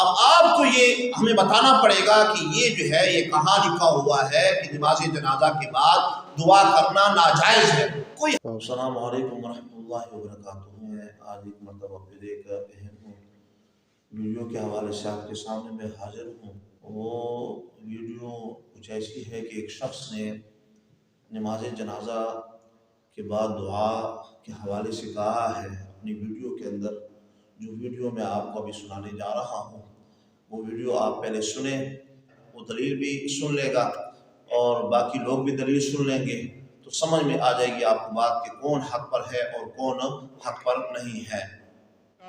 اب آپ کو یہ ہمیں بتانا پڑے گا کہ یہ جو ہے یہ کہاں لکھا ہوا ہے کہ نماز جنازہ کے بعد دعا کرنا ناجائز ہے؟ کوئی السلام علیکم ورحمۃ اللہ وبرکاتہ۔ میں آج ایک مرتبہ پھر ایک اہم ویڈیو کے حوالے سے آپ کے سامنے میں حاضر ہوں۔ وہ ویڈیو کچھ ایسی ہے کہ ایک شخص نے نماز جنازہ کے بعد دعا کے حوالے سے کہا ہے اپنی ویڈیو کے اندر، جو ویڈیو میں آپ کو ابھی سنانے جا رہا ہوں۔ وہ ویڈیو آپ پہلے سنیں، وہ دلیل بھی سن لے گا اور باقی لوگ بھی دلیل سن لیں گے، تو سمجھ میں آ جائے گی آپ کو بات کہ کون حق پر ہے اور کون حق پر نہیں ہے۔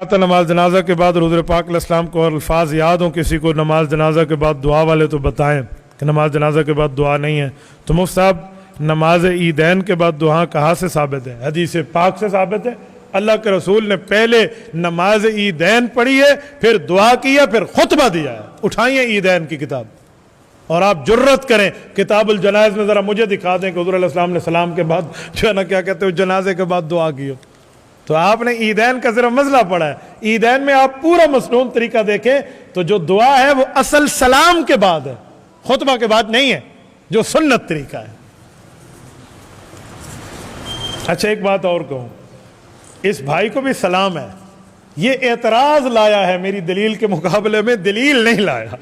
نماز جنازہ کے بعد حضور پاک علیہ السلام کو اور الفاظ یاد ہوں کسی کو نماز جنازہ کے بعد دعا والے تو بتائیں کہ نماز جنازہ کے بعد دعا نہیں ہے۔ تو مفتی صاحب، نماز عیدین کے بعد دعا کہاں سے ثابت ہے؟ حدیث پاک سے ثابت ہے۔ اللہ کے رسول نے پہلے نماز عیدین پڑھی ہے، پھر دعا کی ہے، پھر خطبہ دیا ہے۔ اٹھائیے عیدین کی کتاب اور آپ جرت کریں کتاب الجنائز میں ذرا مجھے دکھا دیں کہ حضور علیہ السلام نے سلام کے بعد جو ہے نا کیا کہتے ہو جنازے کے بعد دعا کی ہو۔ تو آپ نے عیدین کا صرف مسئلہ پڑھا ہے۔ عیدین میں آپ پورا مسنون طریقہ دیکھیں تو جو دعا ہے وہ اصل سلام کے بعد ہے، خطبہ کے بعد نہیں ہے، جو سنت طریقہ ہے۔ اچھا ایک بات اور کہوں، اس بھائی کو بھی سلام ہے، یہ اعتراض لایا ہے میری دلیل کے مقابلے میں، دلیل نہیں لایا۔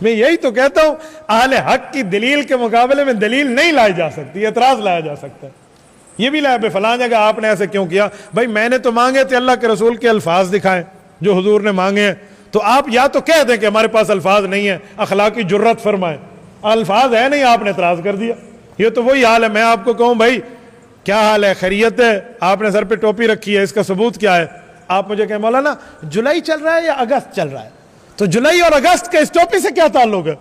میں یہی تو کہتا ہوں اہل حق کی دلیل کے مقابلے میں دلیل نہیں لائی جا سکتی، اعتراض لایا جا سکتا ہے۔ یہ بھی لایا بے فلاں جگہ آپ نے ایسے کیوں کیا؟ بھائی میں نے تو مانگے تھے اللہ کے رسول کے الفاظ دکھائیں جو حضور نے مانگے ہیں، تو آپ یا تو کہہ دیں کہ ہمارے پاس الفاظ نہیں ہیں، اخلاقی جرت فرمائیں، الفاظ ہے نہیں، آپ نے اعتراض کر دیا۔ یہ تو وہی حال ہے، میں آپ کو کہوں بھائی کیا حال ہے، خیریت ہے؟ آپ نے سر پہ ٹوپی رکھی ہے، اس کا ثبوت کیا ہے؟ آپ مجھے کہیں مولانا جولائی چل رہا ہے یا اگست چل رہا ہے؟ تو جولائی اور اگست کا اس ٹوپی سے کیا تعلق ہے؟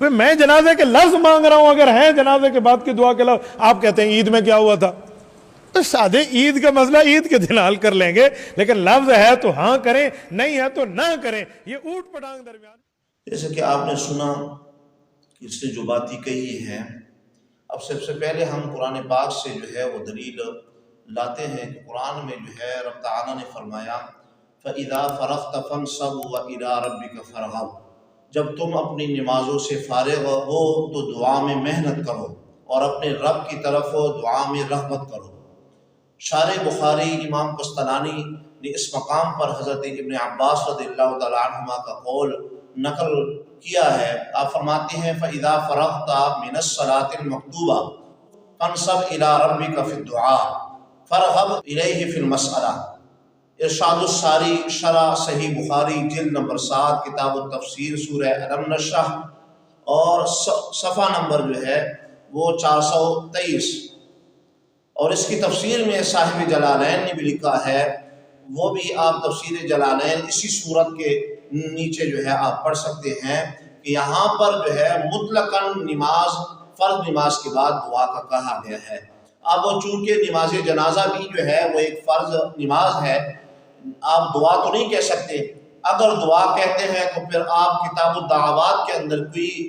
میں جنازے کے لفظ مانگ رہا ہوں، اگر ہیں جنازے کے بعد کی دعا کے لفظ، آپ کہتے ہیں عید میں کیا ہوا تھا؟ تو سادے عید کا مسئلہ عید کے دن حل کر لیں گے، لیکن لفظ ہے تو ہاں کریں، نہیں ہے تو نہ کریں، یہ اوٹ پٹانگ درمیان۔ جیسے کہ آپ نے سنا کہ اس نے جو باتیں کہی ہیں، اب سب سے پہلے ہم قرآن پاک سے جو ہے وہ دلیل لاتے ہیں کہ قرآن میں جو ہے رب تعالیٰ نے فرمایا فَإِذَا فَرَغْتَ فَانْصَبْ وَإِلَىٰ رَبِّكَ فَارْغَب، جب تم اپنی نمازوں سے فارغ ہو تو دعا میں محنت کرو اور اپنے رب کی طرف دعا میں رغبت کرو۔ شارح بخاری امام قسطلانی نے اس مقام پر حضرت ابن عباس رضی اللہ تعالیٰ عنہما کا قول نقل کیا ہے۔ آپ فرماتے ہیں فَإِذَا فَرَغْتَ مِنَ الصَّلَاةِ الْمَكْتُوبَةِ فَانْصَبْ إِلَىٰ رَبِّكَ فِي الدُّعَاءِ فَارْغَب إِلَيْهِ فِي الْمَسْأَلَةِ۔ ارشاد الساری شرح صحیح بخاری جلد نمبر 7 کتاب التفسیر سورہ الم نشرح اور صفحہ نمبر جو ہے وہ 423، اور اس کی تفسیر میں صاحب جلالین نے بھی لکھا ہے، وہ بھی آپ تفسیر جلالین اسی صورت کے نیچے جو ہے آپ پڑھ سکتے ہیں کہ یہاں پر جو ہے مطلقاً نماز فرض نماز کے بعد دعا کا کہا گیا ہے۔ اب چونکہ نماز جنازہ بھی جو ہے وہ ایک فرض نماز ہے، آپ دعا تو نہیں کہہ سکتے۔ اگر دعا کہتے ہیں تو پھر آپ کتاب الدعوات کے اندر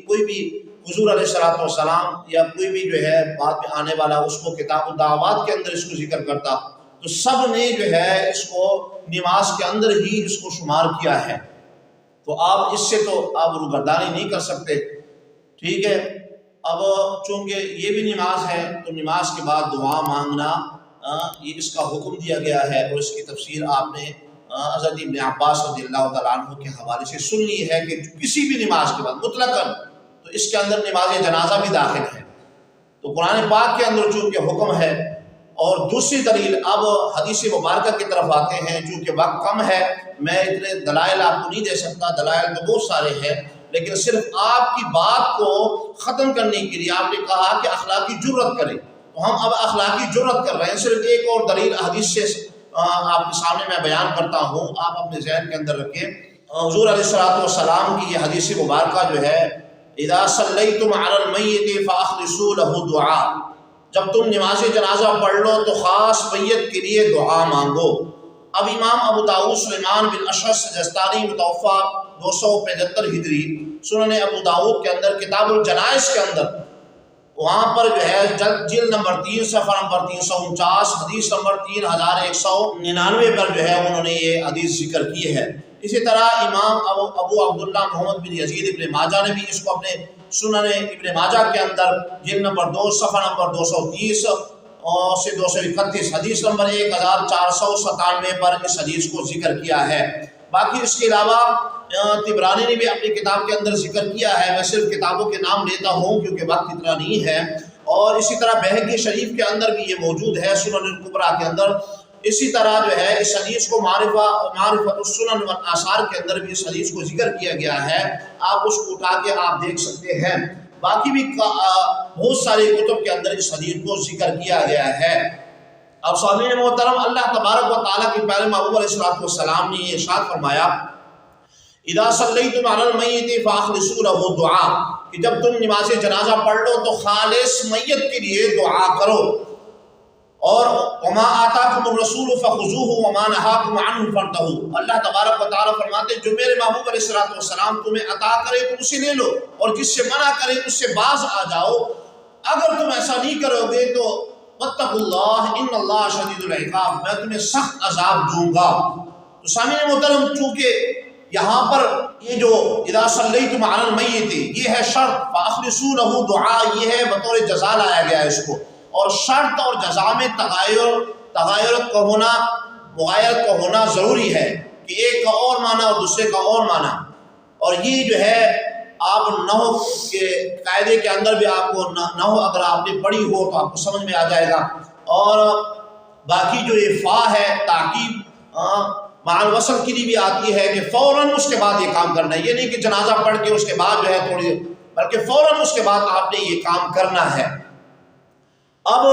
کوئی بھی حضور علیہ السلام یا کوئی بھی جو ہے بعد میں آنے والا اس کو کتاب الدعوات کے اندر اس کو ذکر کرتا، تو سب نے جو ہے اس کو نماز کے اندر ہی اس کو شمار کیا ہے، تو آپ اس سے تو آپ روگردانی نہیں کر سکتے، ٹھیک ہے۔ اب چونکہ یہ بھی نماز ہے تو نماز کے بعد دعا مانگنا یہ اس کا حکم دیا گیا ہے، اور اس کی تفسیر آپ نے حضرت ابن عباس رضی اللہ تعالیٰ عنہ کے حوالے سے سن لی ہے کہ کسی بھی نماز کے بعد مطلقاً، تو اس کے اندر نماز جنازہ بھی داخل ہے۔ تو قرآن پاک کے اندر چونکہ حکم ہے، اور دوسری دلیل اب حدیث مبارکہ کی طرف آتے ہیں، چونکہ وقت کم ہے میں اتنے دلائل آپ کو نہیں دے سکتا، دلائل تو بہت سارے ہیں، لیکن صرف آپ کی بات کو ختم کرنے کے لیے آپ نے کہا کہ اخلاقی جرت کریں، تو ہم اب اخلاقی جرت کر رہے ہیں۔ صرف ایک اور دلیل حدیث سے آپ کے سامنے میں بیان کرتا ہوں، آپ اپنے ذہن کے اندر رکھیں۔ حضور علیہ السلام کی یہ حدیث مبارکہ جو ہے اذا صلیتم علی المیت فاخلصوا له دعاء، جب تم نماز جنازہ پڑھ لو تو خاص میت کے لیے دعا مانگو۔ اب امام ابو داؤد سلیمان بن اشعث سجستانی متوفی 275 ہجری سنن ابو داؤد کے اندر کتاب الجنائز کے اندر وہاں پر جو ہے جلد نمبر 3 صفحہ نمبر 349 حدیث نمبر 3199 پر جو ہے انہوں نے یہ حدیث ذکر کی ہے۔ اسی طرح امام ابو عبداللہ محمد بن یزید ابن ماجہ نے بھی اس کو اپنے سنن ابن ماجہ کے اندر جلد نمبر 2 صفحہ نمبر 230 سے 231 حدیث نمبر 1497 پر اس حدیث کو ذکر کیا ہے۔ باقی اس کے علاوہ طبرانی نے بھی اپنی کتاب کے اندر ذکر کیا ہے، میں صرف کتابوں کے نام لیتا ہوں کیونکہ وقت اتنا نہیں ہے، اور اسی طرح بہقی شریف کے اندر بھی یہ موجود ہے، سنن الکبریٰ کے اندر۔ اسی طرح جو ہے اس حدیث کو معرفت السنن والآثار کے اندر بھی اس حدیث کو ذکر کیا گیا ہے، آپ اس کو اٹھا کے آپ دیکھ سکتے ہیں۔ باقی بھی بہت سارے کتب کے اندر اس حدیث کو ذکر کیا گیا ہے۔ اب سامعین محترم، اللہ تبارک و تعالیٰ کے پیارے محبوب علیہ السلام نے یہ ارشاد فرمایا، اذا صلیتم علی المیت فاخلصوا له دعا، کہ جب تم نماز جنازہ پڑھ لو تو خالص میت کے لیے دعا کرو، اور وما آتاکم الرسول فخذوہ وما نہاکم عنہ فانتہوا، اللہ تبارک و تعالیٰ فرماتے جو میرے محبوب علیہ السلام تمہیں عطا کرے تم اسے لے لو، اور جس سے منع کرے اس سے باز آ جاؤ۔ اگر تم ایسا نہیں کرو گے تو واتقوا اللہ ان اللہ شدید العقاب، میں تمہیں سخت عذاب دوں گا۔ تو سامعین محترم، چونکہ یہاں پر یہ جو اذا صلیتم علی المیت یہ ہے شرط، فاخلصوا له دعا یہ ہے بطور جزا لایا گیا ہے اس کو، اور شرط اور جزا میں تغایرت کا ہونا، مغایرت کا ہونا ضروری ہے کہ ایک کا اور معنی اور دوسرے کا اور معنی، اور یہ جو ہے آپ نحو کے قاعدے کے اندر بھی آپ کو نحو اگر آپ نے پڑھی ہو تو آپ کو سمجھ میں آ جائے گا۔ اور باقی جو یہ فا ہے تاکید مع الوصل کے لیے بھی آتی ہے کہ فوراً اس کے بعد یہ کام کرنا ہے، یہ نہیں کہ جنازہ پڑھ کے اس کے بعد جو ہے تھوڑی، بلکہ فوراً اس کے بعد آپ نے یہ کام کرنا ہے۔ اب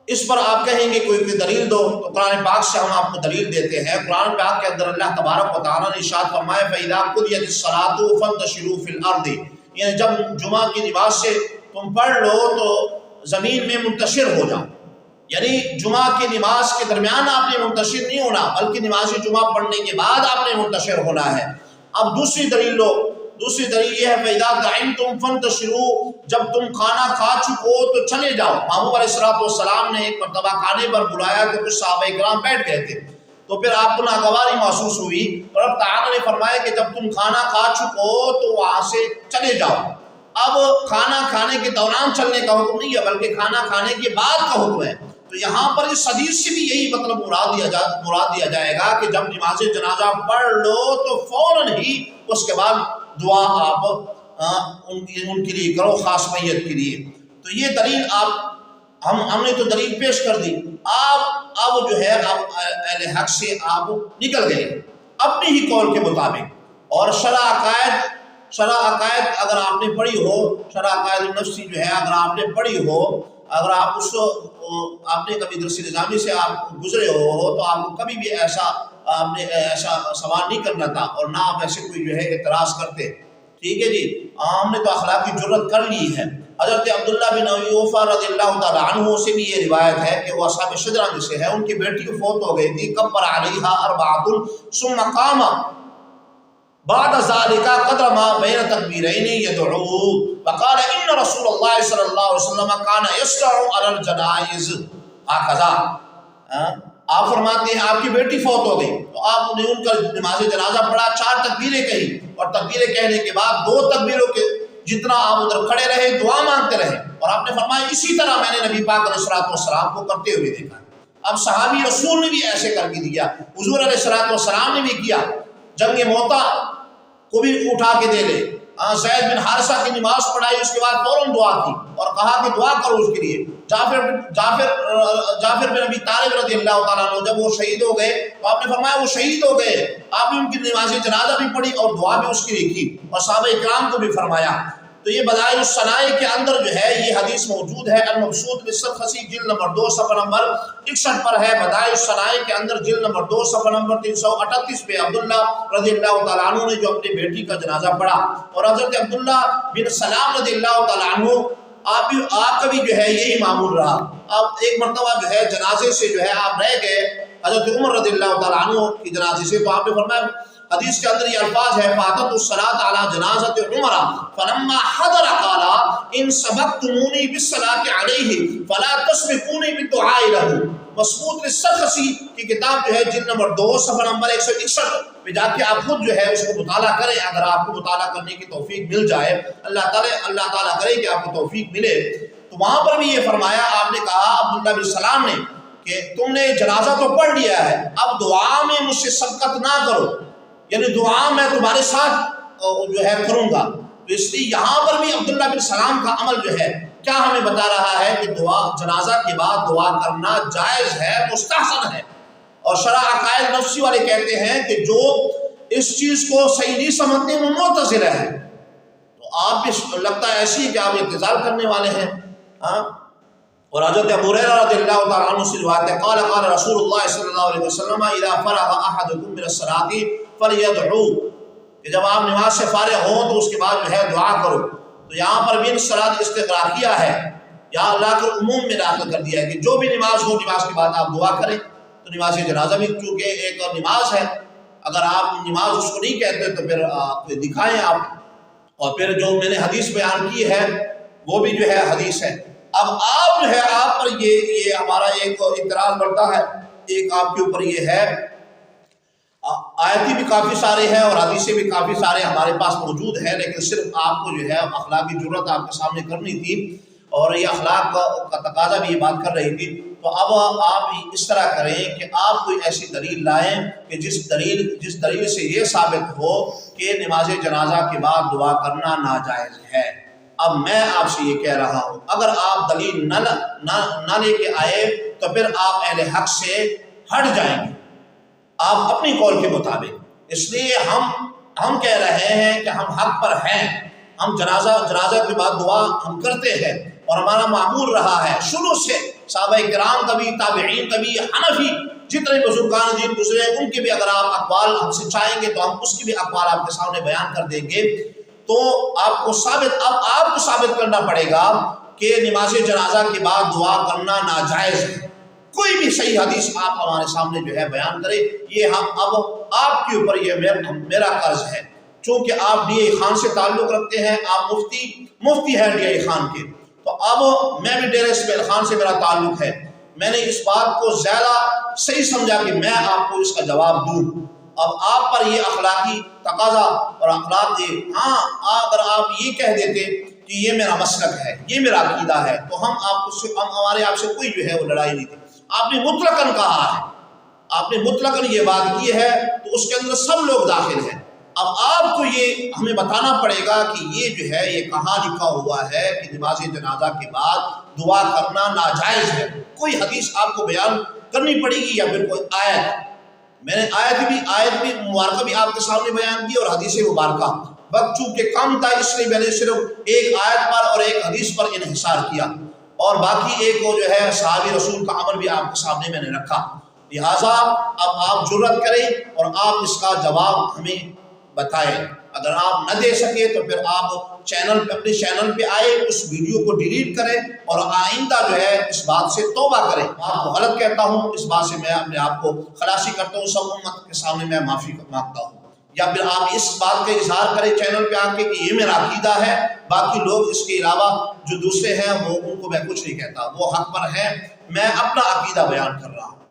اس پر آپ کہیں گے کوئی دلیل دو، تو قرآن پاک سے ہم آپ کو دلیل دیتے ہیں۔ قرآن پاک کے اندر اللہ تبارک و تعالیٰ نے ارشاد فرمایا فَإِذَا قُضِيَتِ الصَّلَاةُ فَانتَشِرُوا فِي الْأَرْضِ، یعنی جب جمعہ کی نماز سے تم پڑھ لو تو زمین میں منتشر ہو جاؤ، یعنی جمعہ کی نماز کے درمیان آپ نے منتشر نہیں ہونا، بلکہ نماز جمعہ پڑھنے کے بعد آپ نے منتشر ہونا ہے۔ اب دوسری دلیل لو، دوسری دلیل یہ ہے فَإِذَا طَعِمْتُمْ فَانتَشِرُوا، جب تم کھانا کھا چکو تو چلے جاؤ۔ محبوب علیہ السلام نے ایک مرتبہ کھانے پر بلایا تو کچھ صحابہ کرام بیٹھ گئے تھے، تو پھر آپ کو ناگواری محسوس ہوئی، اور رب تعالیٰ نے فرمایا کہ جب تم کھانا کھا چکو تو وہاں سے چلے جاؤ۔ اب کھانا کھانے کے دوران چلنے کا حکم نہیں ہے، بلکہ کھانا کھانے کے بعد کا حکم ہے۔ تو یہاں پر اس حدیث سے بھی یہی مطلب مراد دیا جائے گا کہ جب نماز جنازہ پڑھ لو تو فوراً ہی اس کے بعد دعا آپ ان کے لیے کرو، خاص میت کے لیے۔ تو یہ دلیل ہم نے تو دلیل پیش کر دی، آپ اب جو ہے اہل حق سے آپ نکل گئے اپنی ہی قول کے مطابق، اور شرع عقائد اگر آپ نے پڑھی ہو، شرع عقائد النفسی جو ہے اگر آپ نے پڑھی ہو، اگر آپ نے کبھی درس نظامی سے آپ گزرے ہو تو آپ کو کبھی بھی آپ نے ایسا سوال نہیں کرنا تھا، اور نہ آپ ایسے کوئی جو ہے اعتراض کرتے، ٹھیک ہے جی۔ ہم نے تو اخلاقی جرت کر لی ہے۔ حضرت عبداللہ بن ابی اوفا رضی اللہ تعالی عنہ سے بھی یہ روایت ہے کہ وہ اصحاب شجرہ میں سے ہے، ان کی بیٹی فوت ہو گئی تھی، کبر علیہا اربعۃ ثم قام بعد ذلك قدر ما بين تكبيرين يدعو وقال ان رسول الله صلى الله عليه وسلم كان يسرع على الجنائز هكذا۔ آپ فرماتے ہیں آپ کی بیٹی فوت ہو گئی تو آپ نے ان کا نماز جنازہ پڑھا، 4 تکبیریں کہی، اور تکبیریں کہنے کے بعد 2 تکبیروں کے جتنا آپ ادھر کھڑے رہے دعا مانگتے رہے، اور آپ نے فرمایا اسی طرح میں نے نبی پاک علیہ السلام کو کرتے ہوئے دیکھا۔ اب صحابی رسول نے بھی ایسے کر کے دیا، حضور علیہ السلام نے بھی کیا، جنگ موتا کو بھی اٹھا کے دے لے، زید بن حارثہ کی نماز پڑھائی، اس کے بعد فوراً دعا کی اور کہا کہ دعا کرو اس کے لیے۔ جعفر بن ابی طالب رضی اللہ تعالیٰ عنہ جب وہ شہید ہو گئے تو آپ نے فرمایا وہ شہید ہو گئے، آپ نے ان کی نماز جنازہ بھی پڑھی اور دعا بھی اس کے لیے کی، اور صحابہ کرام کو بھی فرمایا۔ تو یہ بدائع الصنائع کے اندر جو ہے یہ حدیث موجود ہے، المبسوط للسرخسی جلد نمبر 2 صفحہ نمبر 61 پر ہے۔ بدائع الصنائع کے اندر جلد نمبر 2 صفحہ نمبر 338 پہ عبداللہ رضی اللہ تعالیٰ عنہ نے جو اپنی بیٹی کا جنازہ پڑھا، اور حضرت عبداللہ بن سلام رضی اللہ تعالیٰ عنہ آپ کا بھی جو ہے یہی معمول رہا۔ آپ ایک مرتبہ جو ہے جنازے سے جو ہے آپ رہ گئے حضرت عمر رضی اللہ تعالیٰ عنہ کی جنازے سے، تو آپ نے فرمایا، حدیث کے اندر یہ الفاظ ہے فاتت الصلاۃ علی جنازۃ عمر فلما حضر قال ان سبقتمونی بالصلاۃ علیہ فلا تسبقونی بالدعاء له، مسعود السرخسی کی کتاب جو ہے جلد نمبر 2 صفحہ نمبر 161 پہ جا کے آپ خود جو ہے اس کو مطالعہ کریں. اگر آپ کو مطالعہ کرنے کی توفیق مل جائے، اللہ تعالیٰ کرے کہ آپ کو توفیق ملے، تو وہاں پر بھی یہ فرمایا، آپ نے کہا عبداللہ بن سلام نے کہ تم نے جنازہ تو پڑھ لیا ہے، اب دعا میں مجھ سے سبقت نہ کرو، یعنی دعا میں تمہارے ساتھ جو ہے کروں گا. تو اس لیے یہاں پر بھی عبداللہ بن سلام کا عمل جو ہے کیا ہمیں بتا رہا ہے کہ دعا جنازہ کے بعد دعا کرنا جائز ہے، مستحسن ہے. اور شرح عقائد نفسی والے کہتے ہیں کہ جو اس چیز کو صحیح نہیں سمجھتے وہ معتزلہ ہے. تو آپ بھی لگتا ہے ایسی کہ آپ اعتزال کرنے والے ہیں. اور حضرت ابو ہریرہ رضی اللہ تعالیٰ عنہ سے روایت ہے، قال قال رسول اللہ صلی اللہ علیہ وسلم اذا فرغ احدکم من الصلاۃ فلیدعو، کہ جب آپ نماز سے فارغ ہوں تو اس کے بعد جو ہے دعا کرو. تو یہاں پر بھی صلاۃ استغراقیہ ہے، یہاں اللہ کے عموم میں داخل کر دیا ہے کہ جو بھی نماز ہو نماز کے بعد آپ دعا کریں. تو نماز جنازہ بھی چونکہ ایک نماز ہے، اگر آپ نماز اس کو نہیں کہتے تو پھر دکھائیں آپ. اور پھر جو میں نے حدیث بیان کی ہے وہ بھی جو ہے حدیث ہے. اب آپ جو ہے آپ پر یہ ہمارا ایک اعتراض بڑھتا ہے، ایک آپ کے اوپر یہ ہے، آیتی بھی کافی سارے ہیں اور حدیثیں بھی کافی سارے ہمارے پاس موجود ہیں، لیکن صرف آپ کو جو ہے اخلاقی ضرورت آپ کے سامنے کرنی تھی اور یہ اخلاق کا تقاضا بھی یہ بات کر رہی تھی. تو اب آپ اس طرح کریں کہ آپ کوئی ایسی دلیل لائیں کہ جس دلیل سے یہ ثابت ہو کہ نماز جنازہ کے بعد دعا کرنا ناجائز ہے. اب میں آپ سے یہ کہہ رہا ہوں، اگر آپ دلیل نہ لے کے آئے تو پھر آپ اہل حق سے ہٹ جائیں گے، آپ اپنی قول کے مطابق. اس لیے ہم کہہ رہے ہیں کہ ہم حق پر ہیں، ہم جنازہ کے بعد دعا ہم کرتے ہیں اور ہمارا معمول رہا ہے شروع سے. صحابہ کرام کبھی، تابعین کبھی، حنفی جتنے بزرگان دین گزرے ان کے بھی اگر آپ اقوال ہم سے چاہیں گے تو ہم اس کی بھی اقوال آپ کے سامنے بیان کر دیں گے. تو آپ کو ثابت کرنا پڑے گا کہ نماز جنازہ کے بعد دعا کرنا ناجائز ہے. کوئی بھی صحیح حدیث آپ ہمارے سامنے جو ہے بیان کرے. یہ اب آپ کے اوپر یہ میرا قرض ہے، چونکہ آپ ڈی اے خان سے تعلق رکھتے ہیں، آپ مفتی ہیں ڈی اے خان کے. تو اب میں بھی ڈیرہ اسماعیل خان سے میرا تعلق ہے، میں نے اس بات کو زیادہ صحیح سمجھا کہ میں آپ کو اس کا جواب دوں. اب آپ پر یہ اخلاقی تقاضا اور اخلاق دے، ہاں اگر آپ یہ کہہ دیتے کہ یہ میرا مسلک ہے، یہ میرا عقیدہ ہے، تو ہمارے آپ سے کوئی جو ہے وہ لڑائی نہیں تھی. آپ نے مطلقاً کہا ہے، آپ نے مطلقاً یہ بات کی ہے تو اس کے اندر سب لوگ داخل ہیں. اب آپ کو یہ ہمیں بتانا پڑے گا کہ یہ جو ہے یہ کہاں لکھا ہوا ہے کہ نماز جنازہ کے بعد دعا کرنا ناجائز ہے. کوئی حدیث آپ کو بیان کرنی پڑے گی یا پھر کوئی آیت. میں نے آیت بھی مبارکہ بھی آپ کے سامنے بیان کی اور حدیث مبارکہ. وقت چونکہ کم تھا اس لیے میں نے صرف ایک آیت پر اور ایک حدیث پر انحصار کیا اور باقی ایک وہ جو ہے صحابی رسول کا عمل بھی آپ کے سامنے میں نے رکھا. لہٰذا اب آپ جرأت کریں اور آپ اس کا جواب ہمیں بتائیں. اگر آپ نہ دے سکے تو پھر آپ اپنے چینل پہ آئے، اس ویڈیو کو ڈیلیٹ کریں اور آئندہ جو ہے اس بات سے توبہ کریں. آپ کو غلط کہتا ہوں، اس بات سے میں اپنے آپ کو خلاصی کرتا ہوں، سب امت کے سامنے میں معافی مانگتا ہوں. یا پھر آپ اس بات کا اظہار کریں چینل پہ آ کے کہ یہ میرا عقیدہ ہے، باقی لوگ اس کے علاوہ جو دوسرے ہیں وہ ان کو میں کچھ نہیں کہتا، وہ حق پر ہیں، میں اپنا عقیدہ بیان کر رہا ہوں.